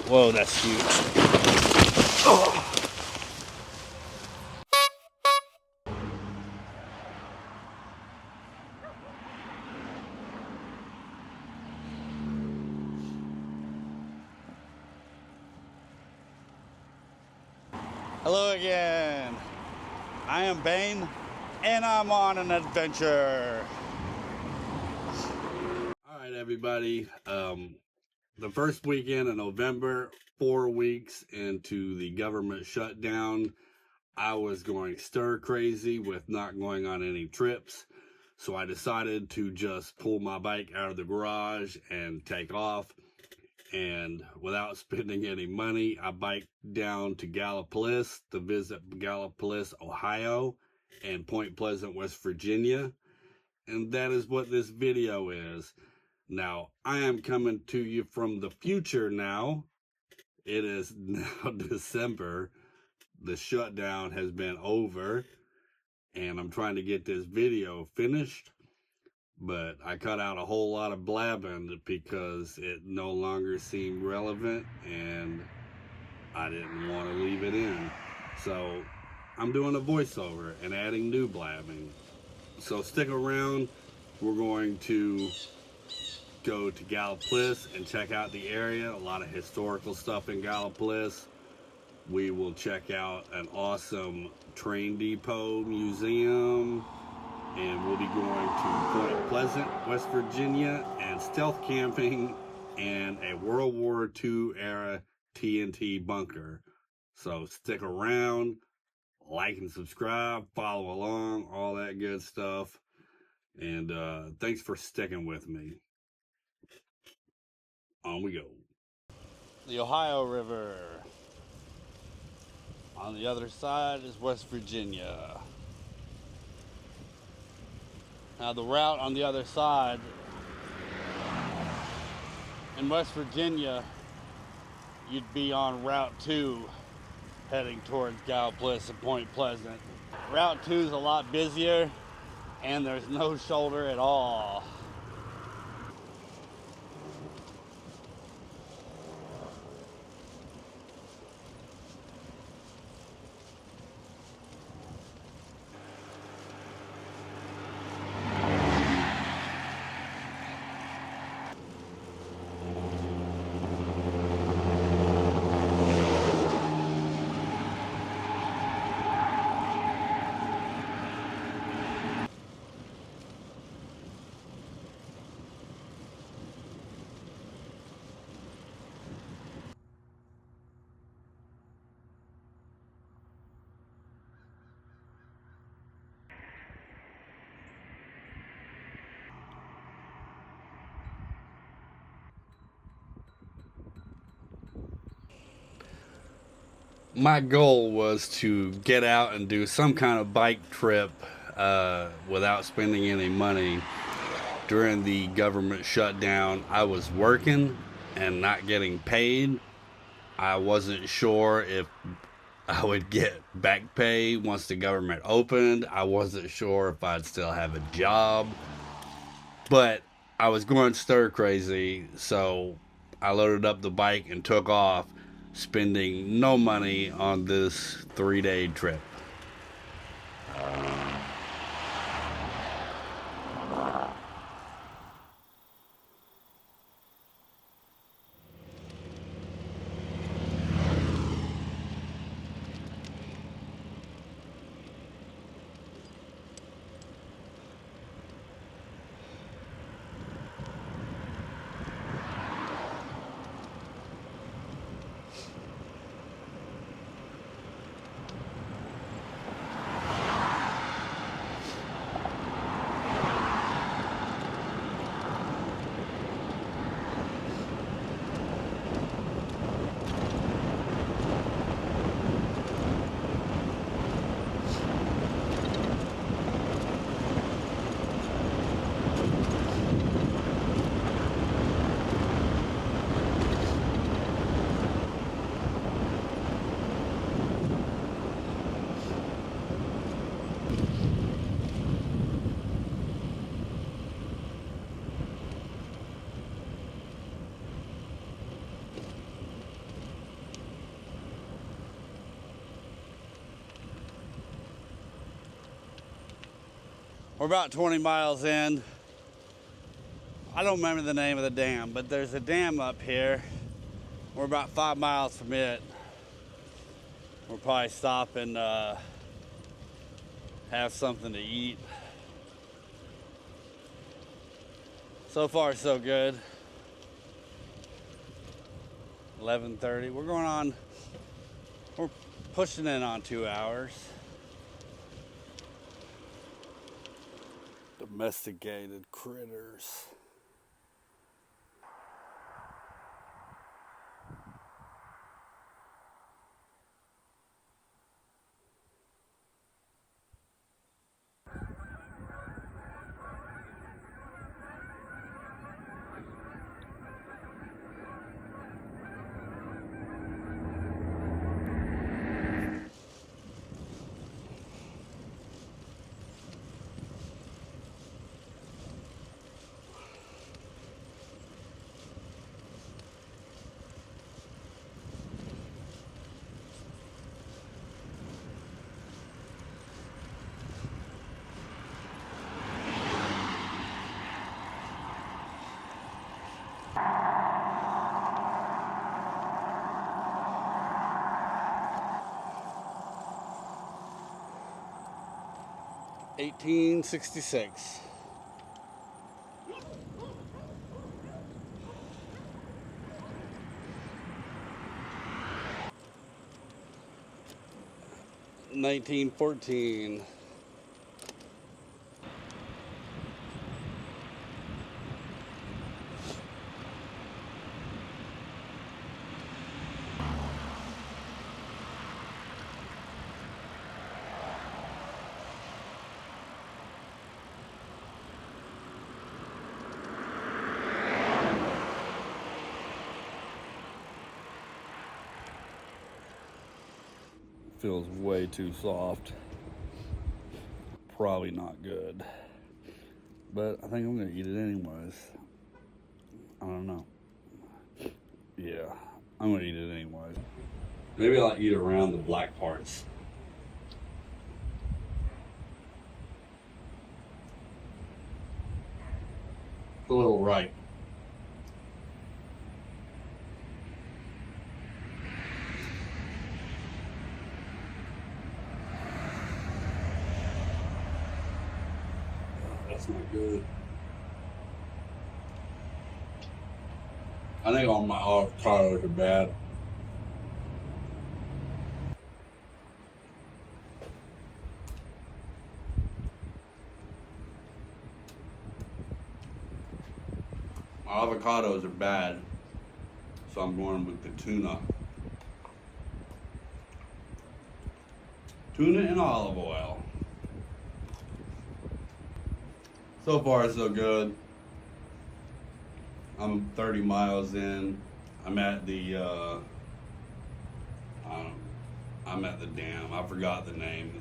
Whoa, that's huge. Oh. Hello again. I am Bane, and I'm on an adventure. All right, everybody. The first weekend of November, 4 weeks into the government shutdown, I was going stir crazy with not going on any trips. So I decided to just pull my bike out of the garage and take off. And without spending any money, I biked down to Gallipolis to visit Gallipolis, Ohio, and Point Pleasant, West Virginia. And that is what this video is. Now, I am coming to you from the future now. It is now December. The shutdown has been over, and I'm trying to get this video finished. But I cut out a whole lot of blabbing because it no longer seemed relevant and I didn't want to leave it in. So I'm doing a voiceover and adding new blabbing. So stick around. We're going to go to Gallipolis and check out the area. A lot of historical stuff in Gallipolis. We will check out an awesome train depot museum. And we'll be going to Point Pleasant, West Virginia, and stealth camping and a World War II era TNT bunker. So stick around, like and subscribe, follow along, all that good stuff. And thanks for sticking with me. On we go. The Ohio River. On the other side is West Virginia. Now the route on the other side in West Virginia, you'd be on Route 2 heading towards Gallipolis and Point Pleasant. Route 2 is a lot busier and there's no shoulder at all. My goal was to get out and do some kind of bike trip without spending any money. During the government shutdown, I was working and not getting paid. I wasn't sure if I would get back pay once the government opened. I wasn't sure if I'd still have a job. But I was going stir crazy, so I loaded up the bike and took off, spending no money on this 3-day trip. We're about 20 miles in. I don't remember the name of the dam, but there's a dam up here. We're about 5 miles from it. We'll probably stop and have something to eat. So far, so good. 11:30. We're pushing in on 2 hours. Domesticated critters. $18.66. $19.14. Feels way too soft. Probably not good. But I think I'm gonna eat it anyways. I don't know. Yeah, I'm gonna eat it anyways. Maybe I'll eat around the black parts. It's a little ripe. That's not good. I think all my avocados are bad. My avocados are bad, so I'm going with the tuna. Tuna and olive oil. So far, so good. I'm 30 miles in. I'm at the I'm at the dam. I forgot the name.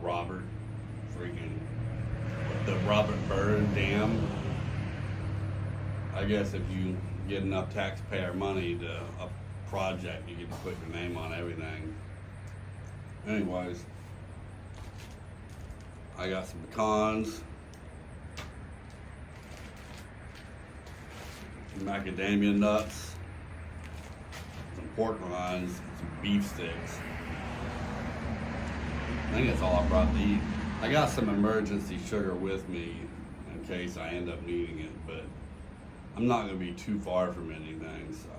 The Robert Byrd Dam. I guess if you get enough taxpayer money to a project, you get to put your name on everything. Anyways, I got some pecans, some macadamia nuts, some pork rinds, and some beef sticks. I think that's all I brought to eat. I got some emergency sugar with me in case I end up needing it, but I'm not going to be too far from anything, so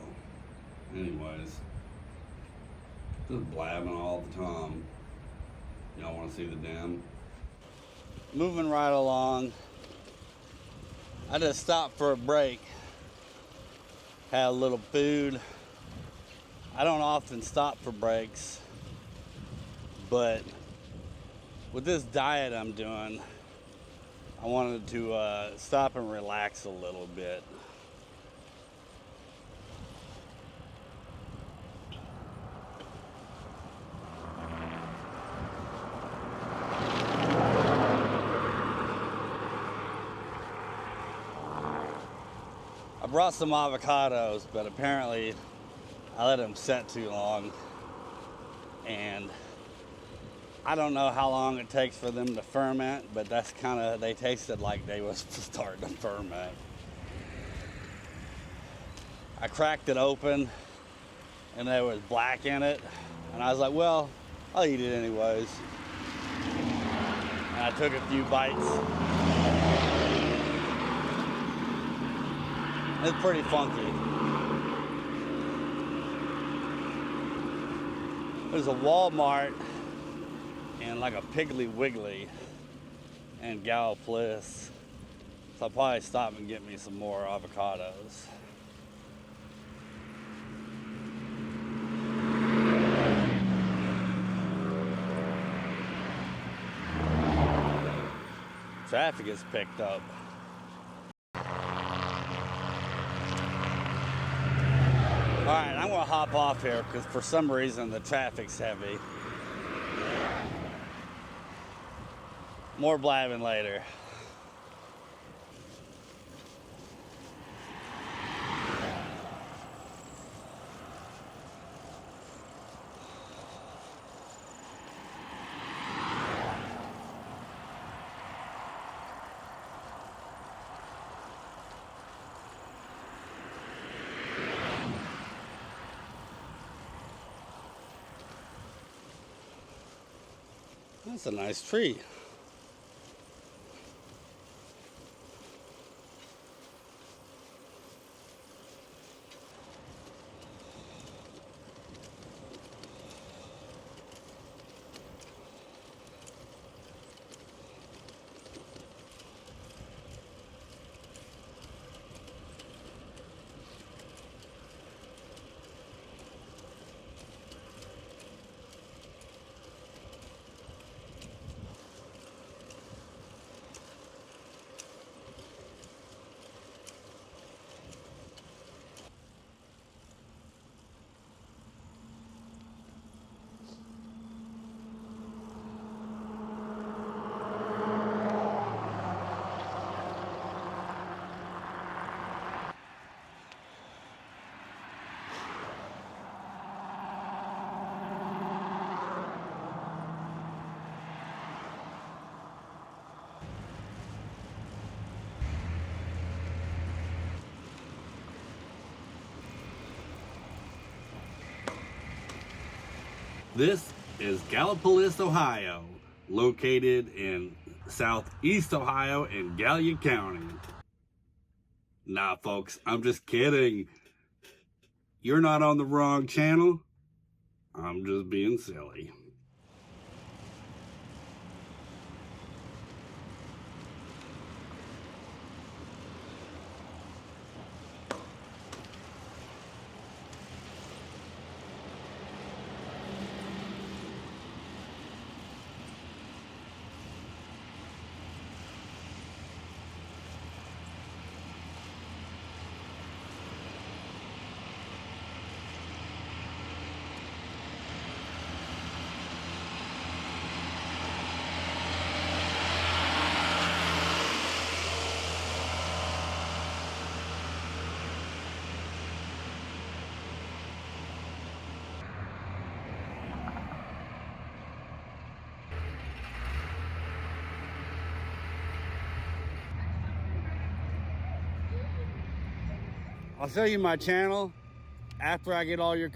anyways, just blabbing all the time. Y'all want to see the dam? Moving right along. I just stopped for a break. Had a little food. I don't often stop for breaks, but with this diet I'm doing, I wanted to stop and relax a little bit. I brought some avocados, but apparently I let them set too long, and I don't know how long it takes for them to ferment, but that's kind of, they tasted like they was starting to ferment. I cracked it open and there was black in it. And I was like, well, I'll eat it anyways. And I took a few bites. It's pretty funky. There's a Walmart and like a Piggly Wiggly in Gallipolis. So I'll probably stop and get me some more avocados. Traffic is picked up. All right, I'm gonna hop off here because for some reason the traffic's heavy. More blabbing later. That's a nice tree. This is Gallipolis, Ohio, located in southeast Ohio in Gallia County. Nah, folks, I'm just kidding. You're not on the wrong channel. I'm just being silly. I'll show you my channel after I get all your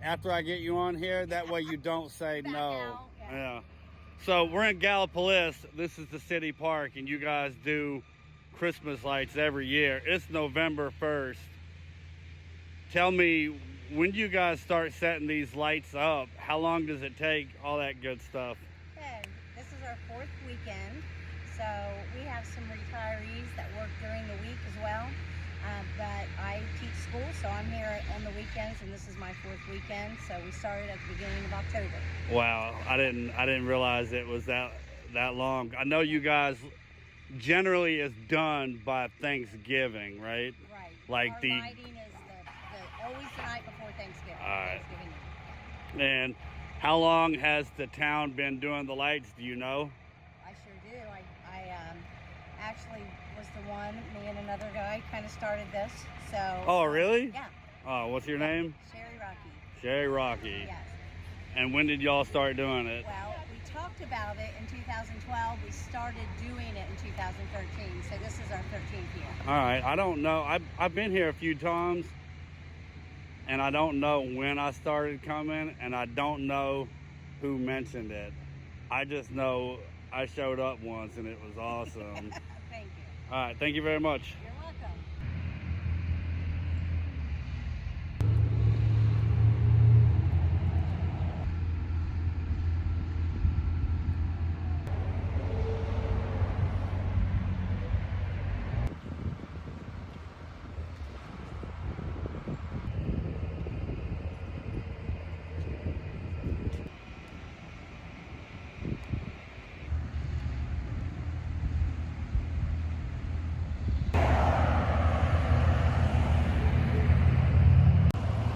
after I get you on here. That way you don't say no. Yeah. So we're in Gallipolis. This is the city park, and you guys do Christmas lights every year. It's November 1st. Tell me, when do you guys start setting these lights up? How long does it take? All that good stuff. Okay, this is our 4th weekend. So we have some retirees that work during the week as well. But I teach school, so I'm here on the weekends, and this is my 4th weekend. So we started at the beginning of October. Wow, I didn't realize it was that long. I know you guys generally is done by Thanksgiving, right? Right. Like our lighting is always the night before Thanksgiving. All right. Thanksgiving Eve. And how long has the town been doing the lights? Do you know? I sure do. I actually was the one, me and another guy kind of started this. So. Oh, really? Yeah. Oh, what's your name? Sherry Rocky. Sherry Rocky. Yes. And when did y'all start doing it? Well, we talked about it in 2012. We started doing it in 2013. So this is our 13th year. All right. I don't know. I've been here a few times, and I don't know when I started coming, and I don't know who mentioned it. I just know I showed up once, and it was awesome. Thank you. All right. Thank you very much. You're welcome.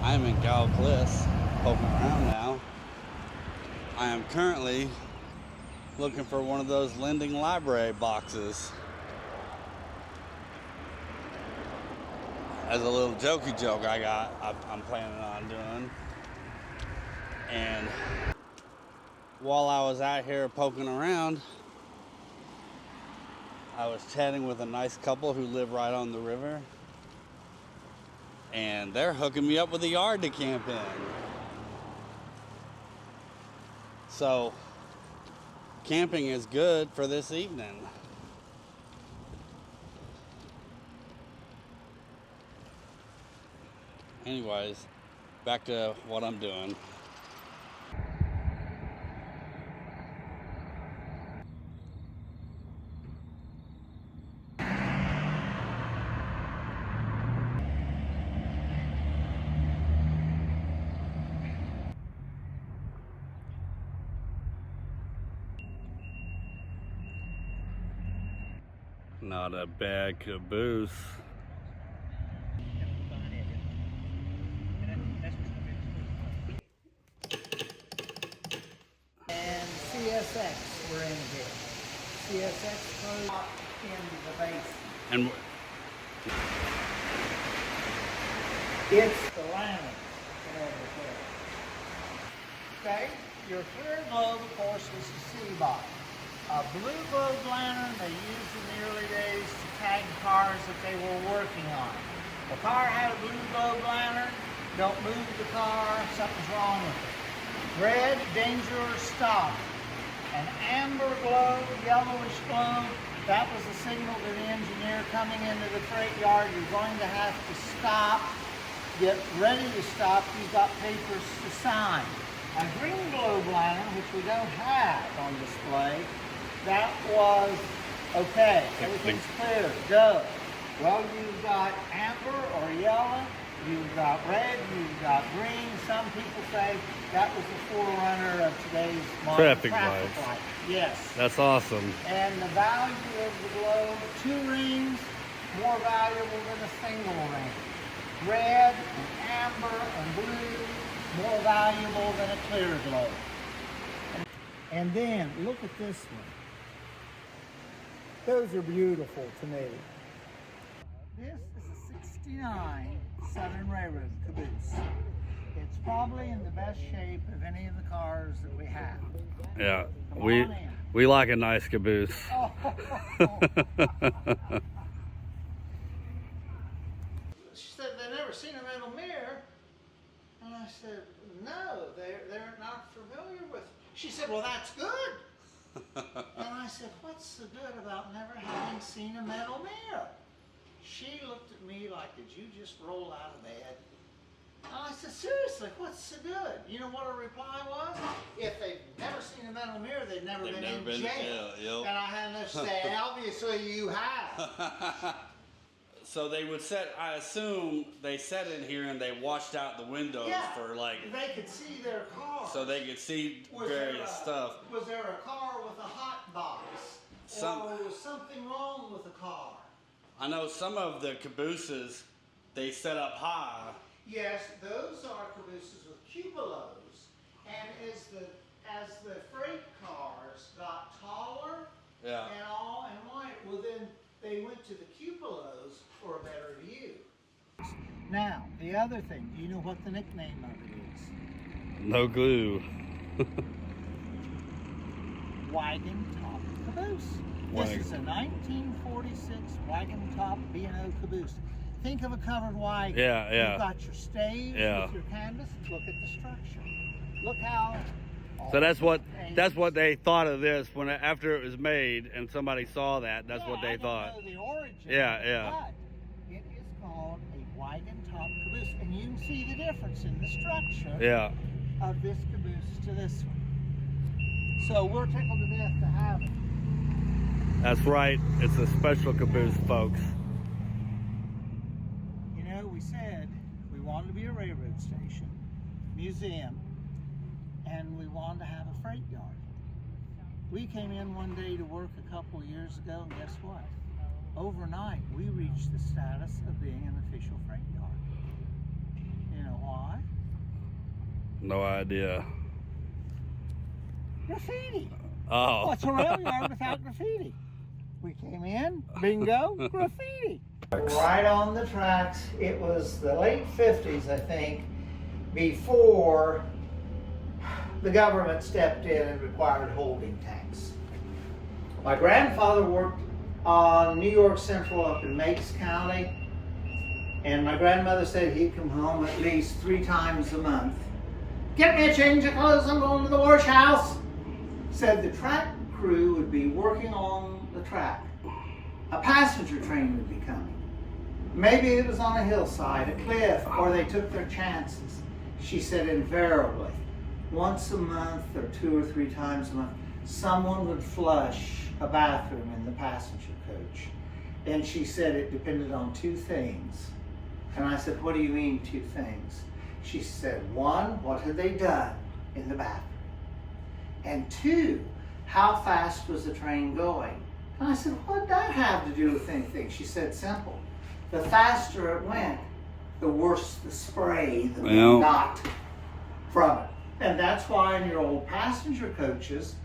I'm in Gallipolis, poking around now. I am currently looking for one of those lending library boxes. As a little jokey joke I'm planning on doing. And while I was out here poking around, I was chatting with a nice couple who live right on the river. And they're hooking me up with a yard to camp in. So, camping is good for this evening. Anyways, back to what I'm doing. Not a bad caboose. And CSX, we're in here. CSX goes in the base. And It's the lantern over there. Okay, your clear globe, of course, is the C-box. A blue globe lantern they used in the early days to tag cars that they were working on. If a car had a blue globe lantern, don't move the car, something's wrong with it. Red, danger or stop. An amber glow, yellowish glow, that was a signal to the engineer coming into the freight yard, you're going to have to stop, get ready to stop, you've got papers to sign. A green globe lantern, which we don't have on display, that was okay, everything's clear, go. Well, you've got amber or yellow, you've got red, you've got green. Some people say that was the forerunner of today's modern Traffic lights. Yes. that's awesome. And the value of the globe, 2 rings, more valuable than a single ring. Red, and amber, and blue, more valuable than a clear globe. And then, look at this one. Those are beautiful to me. This is a 69 Southern Railroad caboose. It's probably in the best shape of any of the cars that we have. Yeah, Come on in. we like a nice caboose. Oh. She said they've never seen a metal mirror. And I said, no, they're not familiar with it. She said, well, that's good. And I said, what's so good about never having seen a metal mirror? She looked at me like, did you just roll out of bed? And I said, seriously, what's so good? You know what her reply was? If they've never seen a metal mirror, they've never been in jail. Yep. And I had to say, obviously you have. So they would set, I assume they sat in here and they watched out the windows for like, they could see their car. so they could see various stuff. Was there a car with a hot box? Or was something wrong with the car? I know some of the cabooses, they set up high. Yes, those are cabooses with cupolas. And as the freight cars got taller and all and white, well then they went to the cupolas for a better view. Now, the other thing, do you know what the nickname of it is? No glue. wagon top caboose. This is a 1946 wagon top B&O caboose. Think of a covered wagon. Yeah, yeah. You've got your staves with your canvas. Look at the structure. Look how. So that's what they thought of this when after it was made and somebody saw that. That's what they thought. I don't know the origin. Yeah. But it is called a wagon top caboose, and you can see the difference in the structure of this caboose to this one. So we're tickled to death to have it. That's right. It's a special caboose, folks. You know, we said we wanted to be a railroad station, museum, and we wanted to have a freight yard. We came in one day to work a couple years ago, and guess what? Overnight, we reached the status of being an official freight yard. You know why? No idea. Graffiti. Oh. What's a rail yard without graffiti? We came in, bingo, graffiti. Right on the tracks. It was the late 50s, I think, before the government stepped in and required holding tanks. My grandfather worked on New York Central up in Meigs County, and my grandmother said he'd come home at least 3 times a month. Get me a change of clothes, I'm going to the wash house. Said the track crew would be working on the track. A passenger train would be coming. Maybe it was on a hillside, a cliff, or they took their chances. She said invariably, once a month or 2 or 3 times a month, someone would flush a bathroom in the passenger coach. And she said it depended on 2 things. And I said, what do you mean 2 things? She said, 1, what had they done in the bathroom? And 2, how fast was the train going? And I said, what did that have to do with anything? She said, simple. The faster it went, the worse the spray that we got from it. And that's why in your old passenger coaches,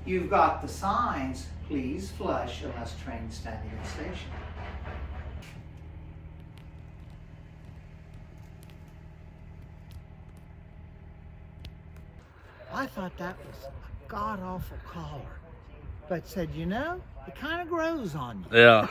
you've got the signs, please flush unless train standing in station. I thought that was a god-awful collar, but said, you know, it kind of grows on you. Yeah.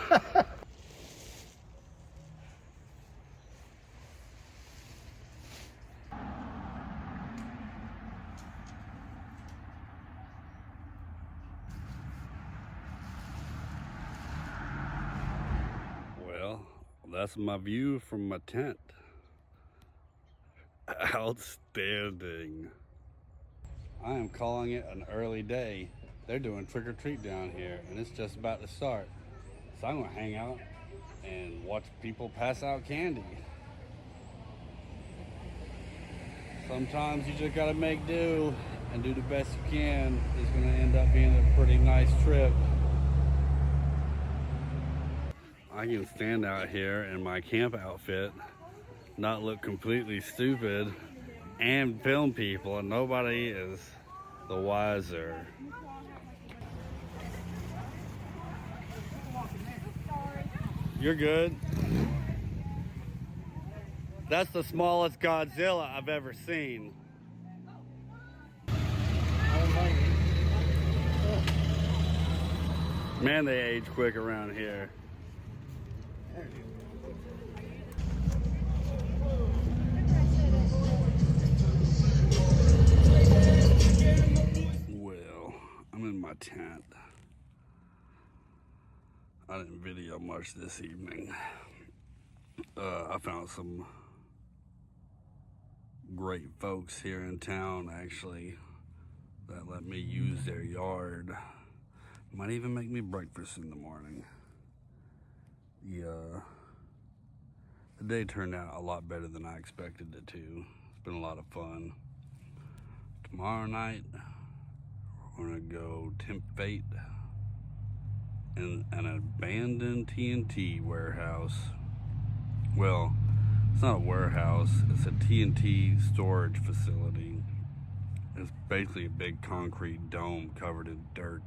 Well, that's my view from my tent. Outstanding. I am calling it an early day. They're doing trick or treat down here and it's just about to start. So I'm gonna hang out and watch people pass out candy. Sometimes you just gotta make do and do the best you can. It's gonna end up being a pretty nice trip. I can stand out here in my camp outfit, not look completely stupid, and film people, and nobody is the wiser. You're good. That's the smallest Godzilla I've ever seen. Man, they age quick around here. Well, I'm in my tent. I didn't video much this evening. I found some great folks here in town, actually, that let me use their yard. Might even make me breakfast in the morning. The day turned out a lot better than I expected it to. It's been a lot of fun. Tomorrow night, we're gonna go tempt fate in an abandoned TNT warehouse. Well, it's not a warehouse, it's a TNT storage facility. It's basically a big concrete dome covered in dirt.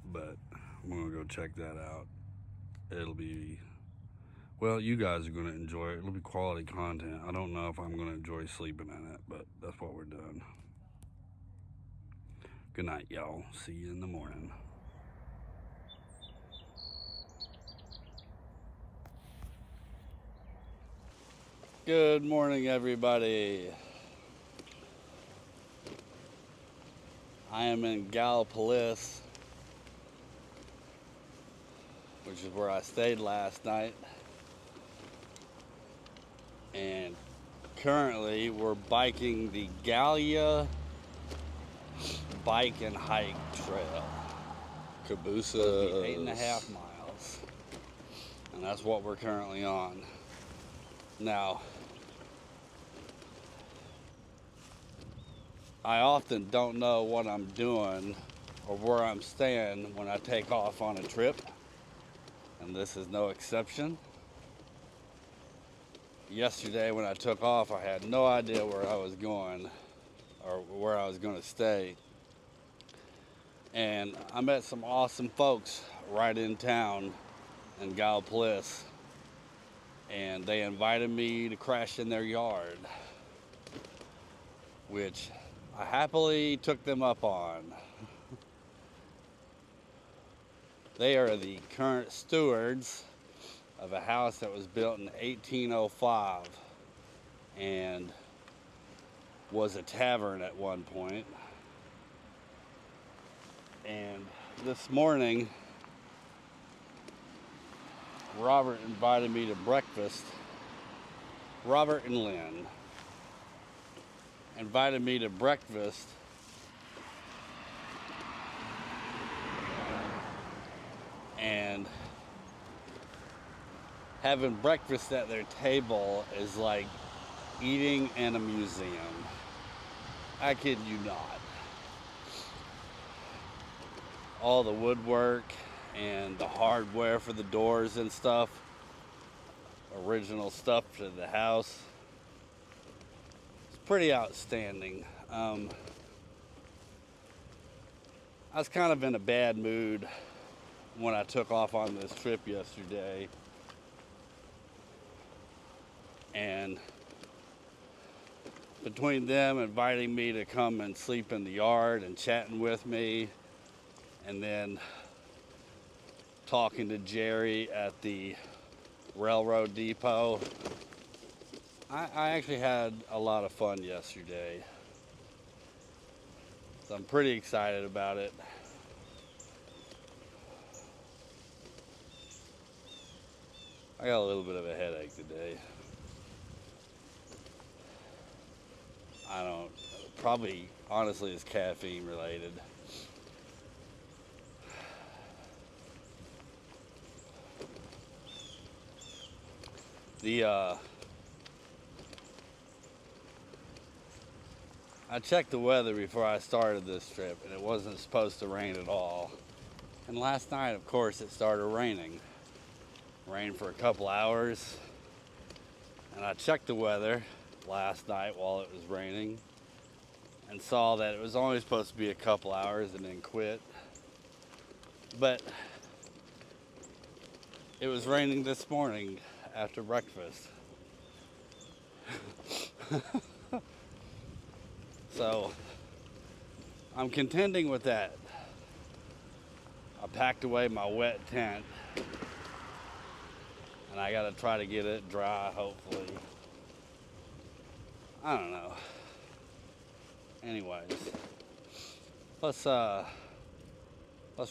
But I'm gonna go check that out. It'll be, well, you guys are gonna enjoy it. It'll be quality content. I don't know if I'm gonna enjoy sleeping in it, but that's what we're doing. Good night, y'all. See you in the morning. Good morning, everybody. I am in Gallipolis, which is where I stayed last night. And currently we're biking the Gallia Bike and Hike Trail. Cabooses. 8.5 miles. And that's what we're currently on. Now, I often don't know what I'm doing or where I'm staying when I take off on a trip, and this is no exception. Yesterday when I took off, I had no idea where I was going or where I was going to stay. And I met some awesome folks right in town in Gallipolis, and they invited me to crash in their yard, which I happily took them up on. They are the current stewards of a house that was built in 1805 and was a tavern at one point. And this morning, Robert invited me to breakfast. Robert and Lynn invited me to breakfast and having breakfast at their table is like eating in a museum. I kid you not. All the woodwork and the hardware for the doors and stuff, original stuff to the house. It's pretty outstanding. I was kind of in a bad mood when I took off on this trip yesterday. And between them inviting me to come and sleep in the yard and chatting with me, and then talking to Jerry at the railroad depot, I actually had a lot of fun yesterday. So I'm pretty excited about it. I got a little bit of a headache today. Probably honestly it's caffeine related. I checked the weather before I started this trip, and it wasn't supposed to rain at all. And last night, of course, it started raining. Rained for a couple hours. And I checked the weather last night while it was raining and saw that it was only supposed to be a couple hours and then quit. But it was raining this morning after breakfast. So I'm contending with that. I packed away my wet tent and I gotta try to get it dry, hopefully. I don't know. Anyways, let's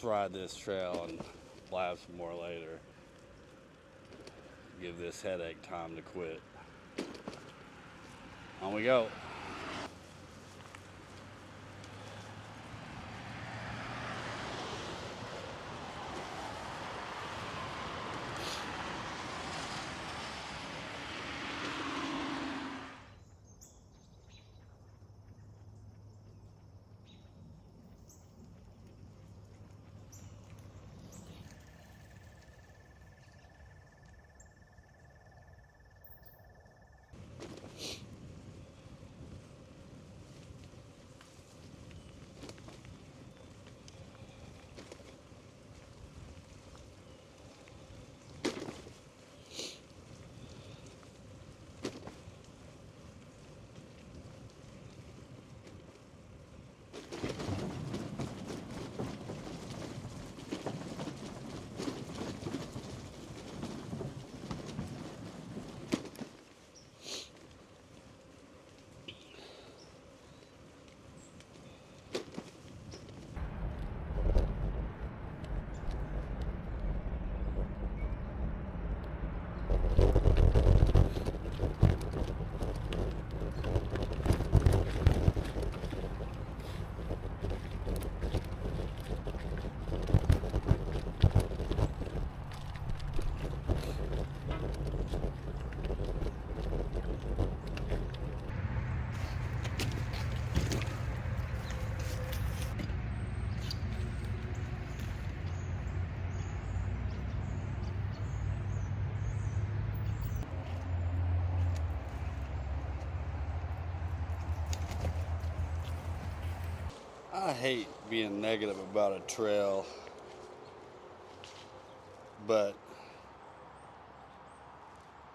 ride this trail and blab some more later. Give this headache time to quit. On we go. I hate being negative about a trail, but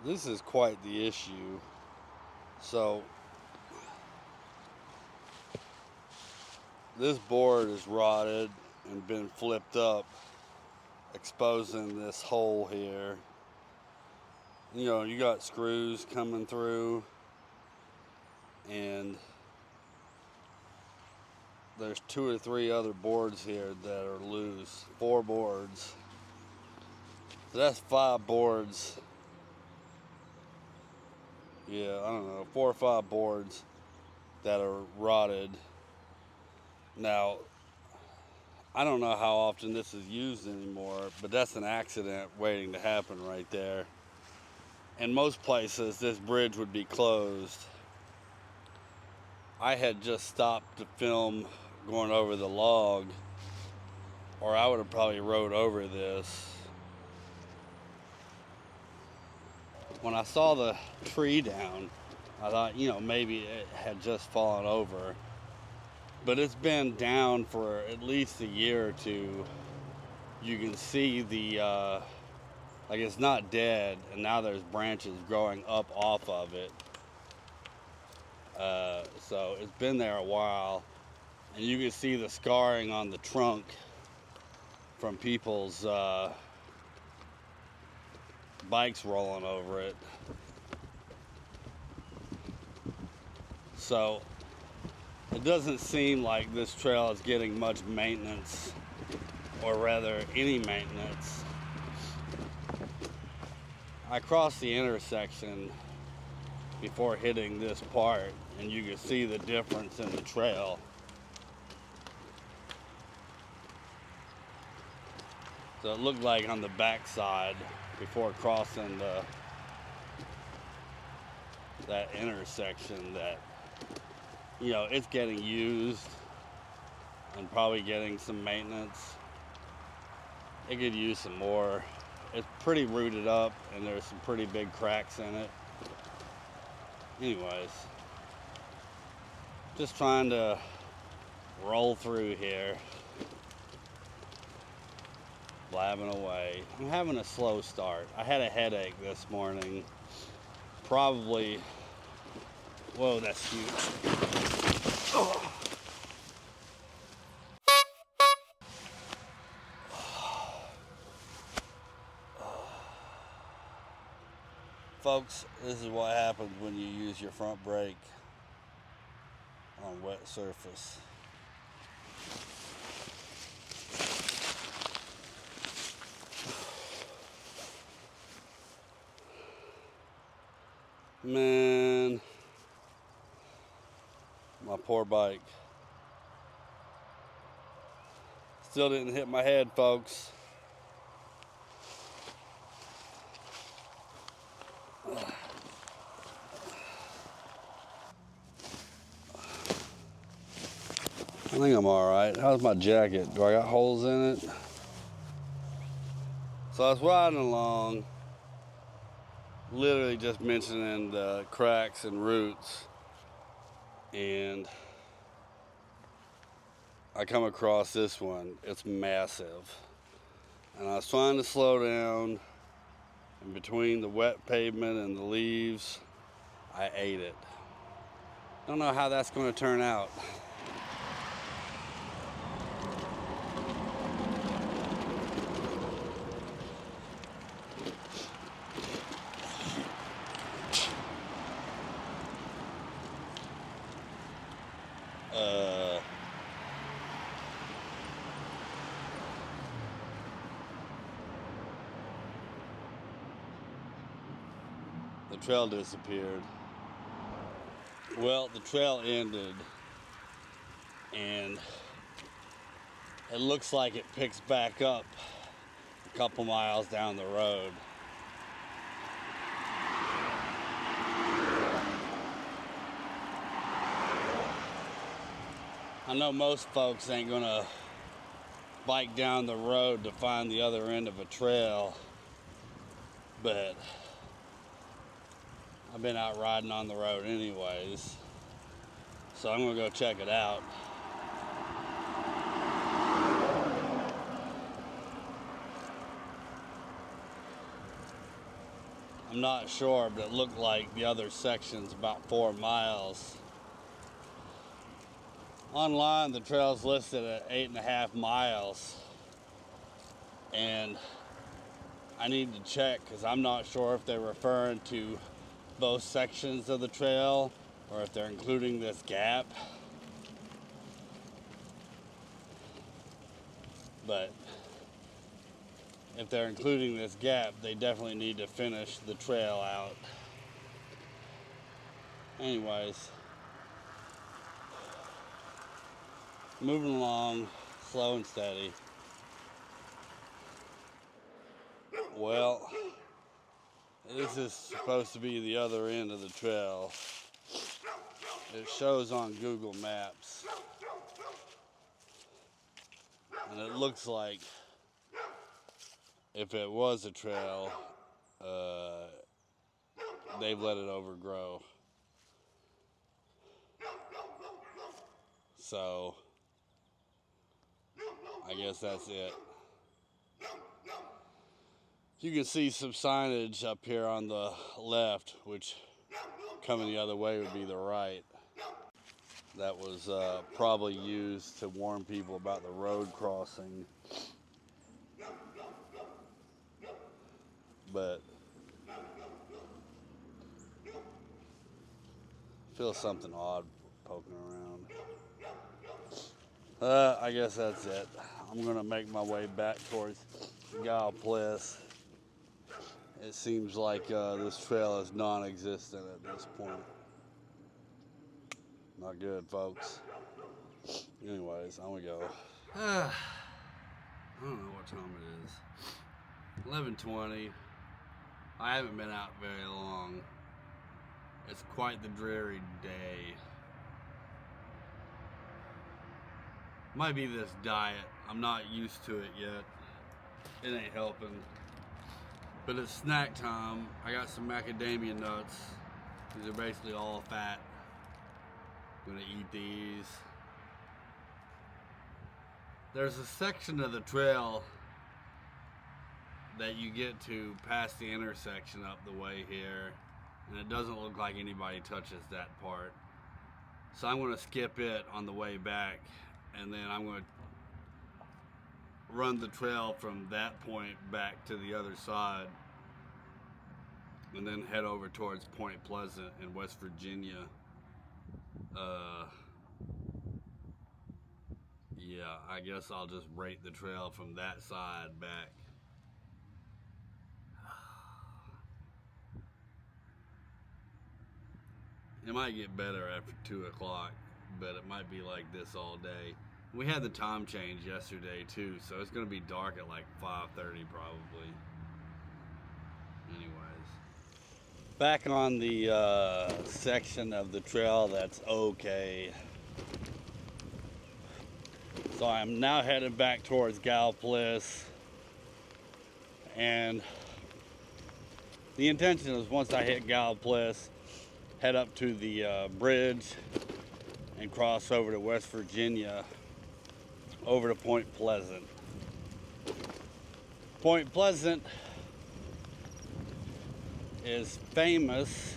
this is quite the issue. So this board is rotted and been flipped up, exposing this hole here. You know, you got screws coming through, and there's 2 or 3 other boards here that are loose. 4 boards. So that's 5 boards. Yeah, I don't know, 4 or 5 boards that are rotted. Now, I don't know how often this is used anymore, but that's an accident waiting to happen right there. In most places, this bridge would be closed. I had just stopped to film going over the log, or I would have probably rode over this. When I saw the tree down, I thought, you know, maybe it had just fallen over. But it's been down for at least a year or two. You can see the, like it's not dead, and now there's branches growing up off of it. So it's been there a while, and you can see the scarring on the trunk from people's bikes rolling over it. So it doesn't seem like this trail is getting much maintenance, or rather any maintenance. I crossed the intersection before hitting this part, and you can see the difference in the trail. So it looked like on the backside before crossing that intersection that, you know, it's getting used and probably getting some maintenance. It could use some more. It's pretty rooted up, and there's some pretty big cracks in it. Anyways, just trying to roll through here, blabbing away. I'm having a slow start. I had a headache this morning. Probably, whoa, that's huge. Oh. Folks, this is what happens when you use your front brake on wet surface. Man, my poor bike. Still didn't hit my head, folks. I think I'm all right. How's my jacket? Do I got holes in it? So I was riding along, literally just mentioning the cracks and roots, and I come across this one. It's massive. And I was trying to slow down, and between the wet pavement and the leaves, I ate it. Don't know how that's going to turn out. The trail disappeared. Well, the trail ended, and it looks like it picks back up a couple miles down the road. I know most folks ain't gonna bike down the road to find the other end of a trail, but I've been out riding on the road anyways, so I'm gonna go check it out. I'm not sure, but it looked like the other section's about 4 miles. Online, the trail's listed at 8.5 miles. And I need to check because I'm not sure if they're referring to both sections of the trail or if they're including this gap. But if they're including this gap, they definitely need to finish the trail out. Anyways, moving along, slow and steady. Well, this is supposed to be the other end of the trail. It shows on Google Maps. And it looks like if it was a trail, they've let it overgrow. So, I guess that's it. You can see some signage up here on the left, which coming the other way would be the right. That was probably used to warn people about the road crossing. But feel something odd poking around. I guess that's it. I'm gonna make my way back towards Gallipolis. It seems like this trail is non-existent at this point. Not good, folks. Anyways, I'm gonna go. I don't know what time it is. 11:20. I haven't been out very long. It's quite the dreary day. Might be this diet. I'm not used to it yet. It ain't helping. But it's snack time. I got some macadamia nuts. These are basically all fat. I'm gonna eat these. There's a section of the trail that you get to past the intersection up the way here, and it doesn't look like anybody touches that part. So I'm gonna skip it on the way back, and then I'm gonna run the trail from that point back to the other side, and then head over towards Point Pleasant in West Virginia. Yeah, I guess I'll just rate the trail from that side back. It might get better after 2 o'clock, but it might be like this all day. We had the time change yesterday too, so it's gonna be dark at like 5:30 probably. Anyways, back on the section of the trail that's okay. So I'm now headed back towards Gallipolis, and the intention is once I hit Gallipolis, head up to the bridge and cross over to West Virginia, over to Point Pleasant. Point Pleasant is famous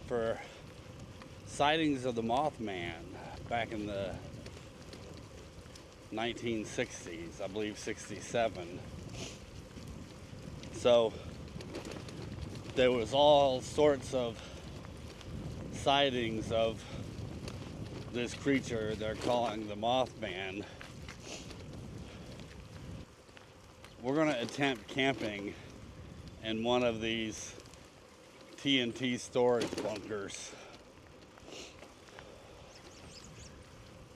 for sightings of the Mothman back in the 1960s, I believe 67. So there was all sorts of sightings of this creature they're calling the Mothman. We're going to attempt camping in one of these TNT storage bunkers.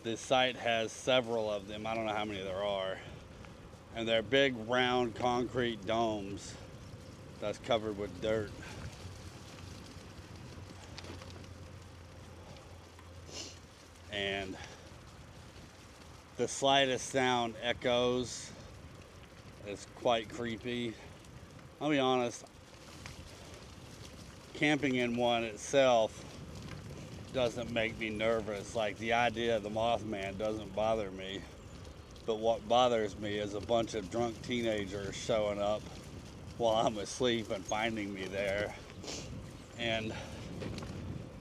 This site has several of them. I don't know how many there are. And they're big round concrete domes that's covered with dirt. And the slightest sound echoes. It's quite creepy. I'll be honest, camping in one itself doesn't make me nervous. Like, the idea of the Mothman doesn't bother me. But what bothers me is a bunch of drunk teenagers showing up while I'm asleep and finding me there. And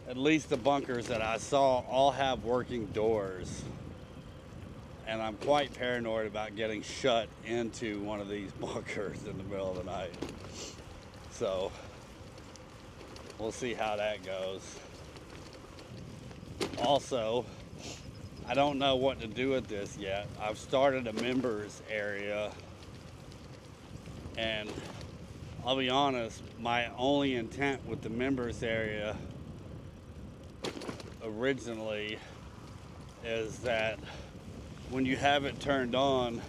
at least the bunkers that I saw all have working doors. And I'm quite paranoid about getting shut into one of these bunkers in the middle of the night. So we'll see how that goes. Also, I don't know what to do with this yet. I've started a members area, and I'll be honest, my only intent with the members area originally is that when you have it turned on,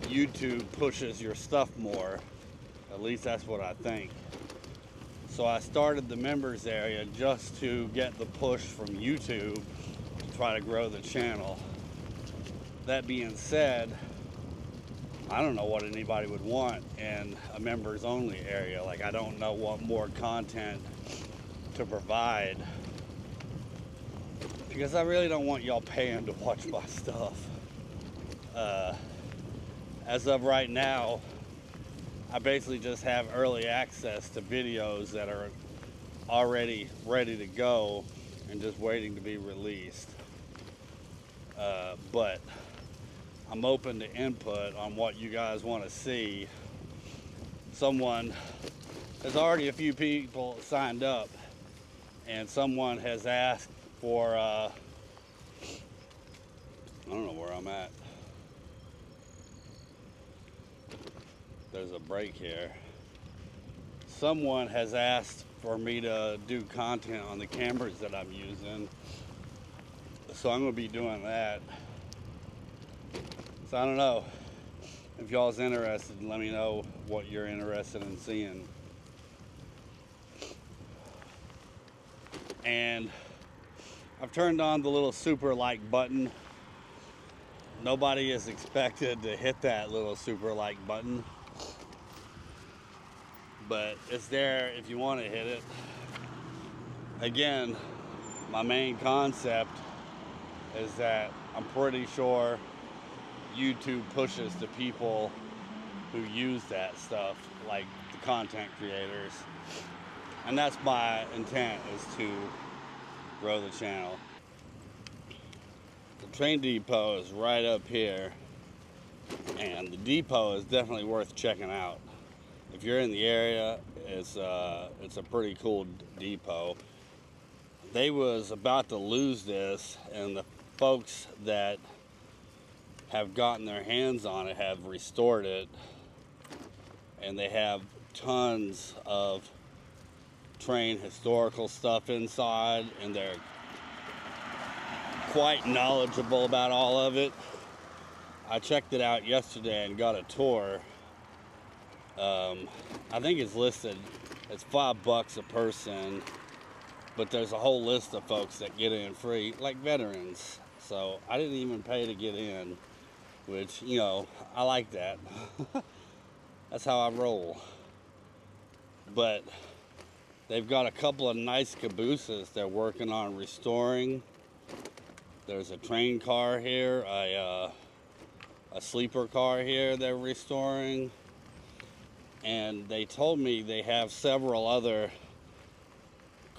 YouTube pushes your stuff more. At least that's what I think. So I started the members area just to get the push from YouTube to try to grow the channel. That being said, I don't know what anybody would want in a members only area. Like, I don't know what more content to provide, because I really don't want y'all paying to watch my stuff. As of right now, I basically just have early access to videos that are already ready to go and just waiting to be released. But I'm open to input on what you guys want to see. There's already a few people signed up, and someone has asked for, I don't know where I'm at. There's a break here. Someone has asked for me to do content on the cameras that I'm using. So I'm gonna be doing that. So I don't know. If y'all's interested, let me know what you're interested in seeing. And I've turned on the little super like button. Nobody is expected to hit that little super like button, but it's there if you want to hit it. Again, my main concept is that I'm pretty sure YouTube pushes the people who use that stuff, like the content creators. And that's my intent, is to grow the channel. The train depot is right up here, and the depot is definitely worth checking out. If you're in the area, it's a pretty cool depot. They was about to lose this, and the folks that have gotten their hands on it have restored it, and they have tons of train historical stuff inside, and they're quite knowledgeable about all of it. I checked it out yesterday and got a tour. I think it's listed, it's $5 a person, but there's a whole list of folks that get in free, like veterans. So I didn't even pay to get in, which, you know, I like that. That's how I roll. But they've got a couple of nice cabooses they're working on restoring. There's a train car here, a sleeper car here they're restoring. And they told me they have several other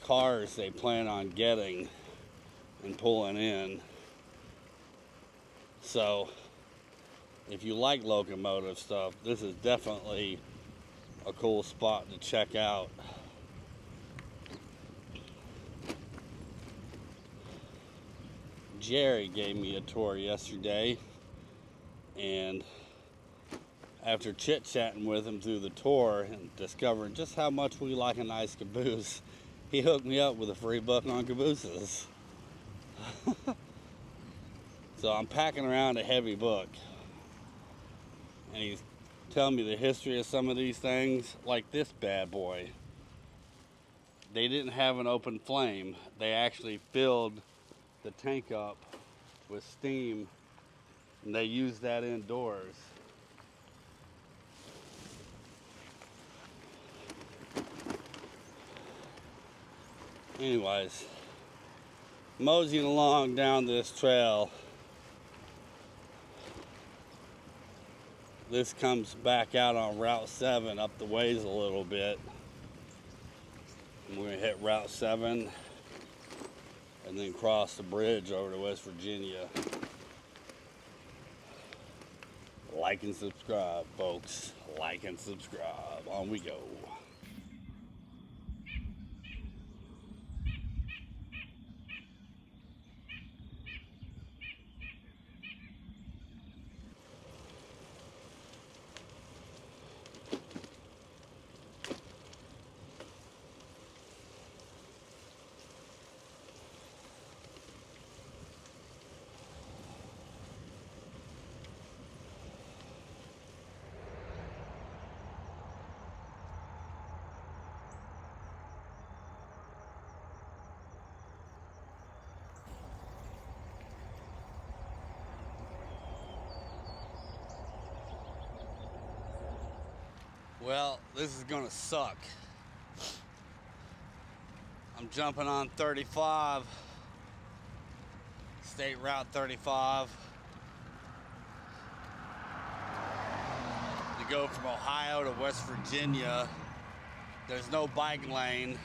cars they plan on getting and pulling in. So if you like locomotive stuff, this is definitely a cool spot to check out. Jerry gave me a tour yesterday, and after chit-chatting with him through the tour and discovering just how much we like a nice caboose, he hooked me up with a free book on cabooses. So I'm packing around a heavy book, and he's telling me the history of some of these things, like this bad boy. They didn't have an open flame. They actually filled the tank up with steam, and they used that indoors. Anyways, moseying along down this trail. this comes back out on Route 7 up the ways a little bit. And we're gonna hit Route 7 and then cross the bridge over to West Virginia. Like and subscribe, folks. Like and subscribe. On we go. Well, this is gonna suck. I'm jumping on 35, State Route 35, to go from Ohio to West Virginia. There's no bike lane,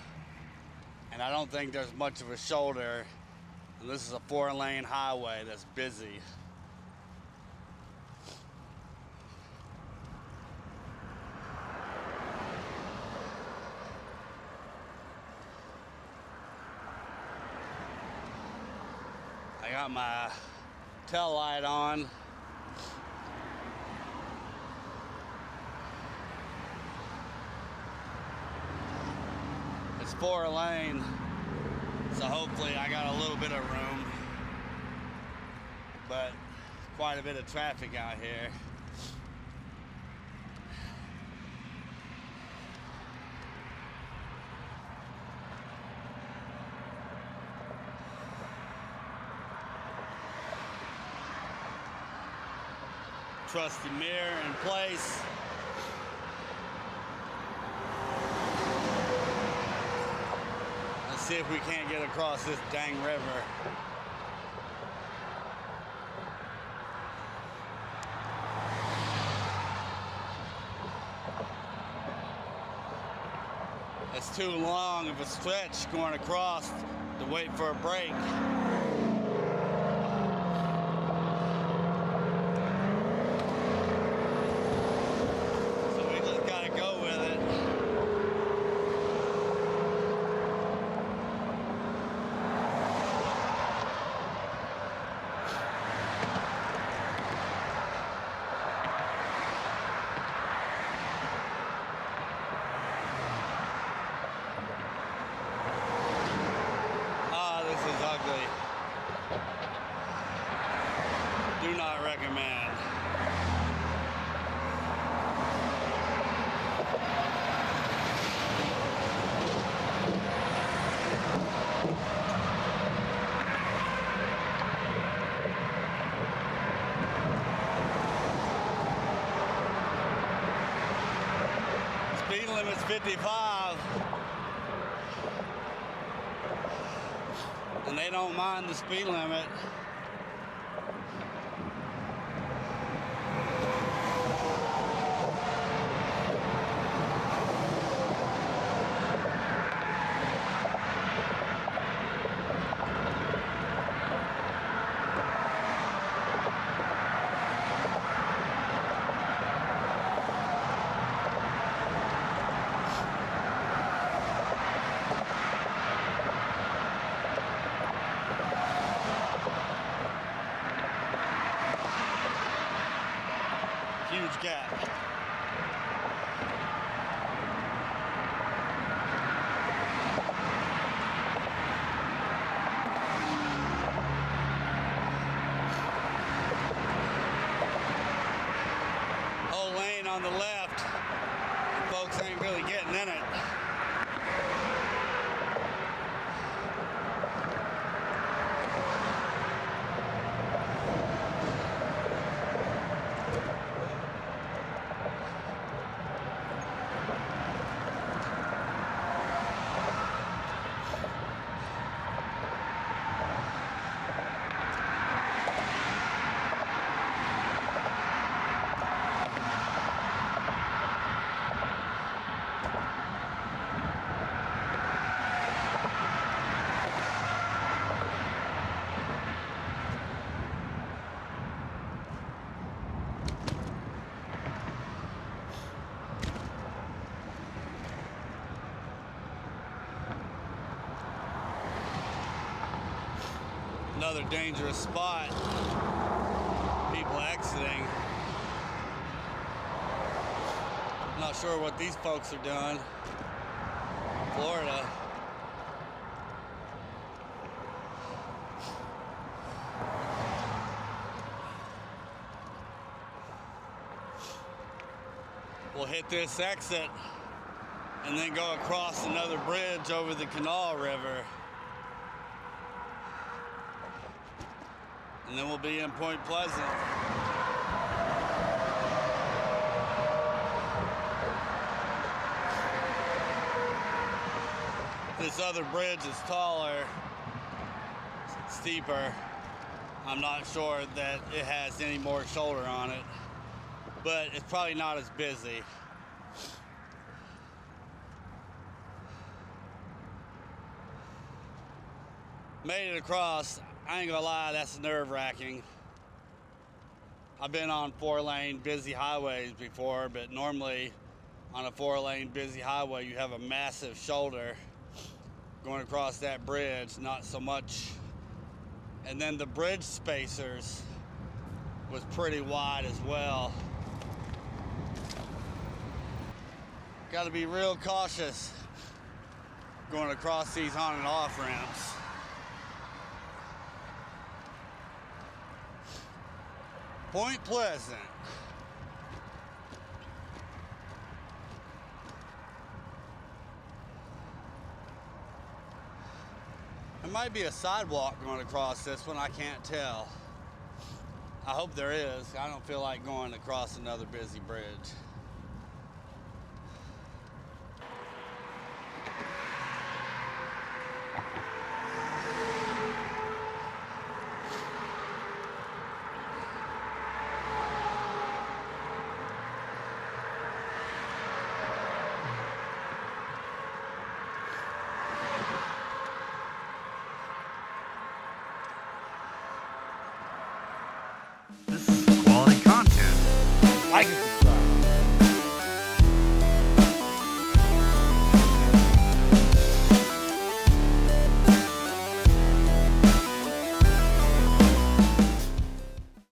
and I don't think there's much of a shoulder, and this is a 4-lane highway that's busy. I got my tail light on. It's 4-lane, so hopefully I got a little bit of room, but quite a bit of traffic out here. Trusty mirror in place. Let's see if we can't get across this dang river. It's too long of a stretch going across to wait for a break. Do not recommend. Speed limit's 55. And they don't mind the speed limit. Huge gap. Whole lane on the left. Folks ain't really getting in it. Another dangerous spot. People exiting. Not sure what these folks are doing. Florida. We'll hit this exit and then go across another bridge over the Canal River. And then we'll be in Point Pleasant. This other bridge is taller, steeper. I'm not sure that it has any more shoulder on it, but it's probably not as busy. Made it across. I ain't gonna lie, that's nerve-wracking. I've been on 4-lane busy highways before, but normally on a 4-lane busy highway you have a massive shoulder going across that bridge, not so much. And then the bridge spacers was pretty wide as well. Got to be real cautious going across these on and off ramps. Point Pleasant. There might be a sidewalk going across this one, I can't tell. I hope there is. I don't feel like going across another busy bridge. This is quality content. Like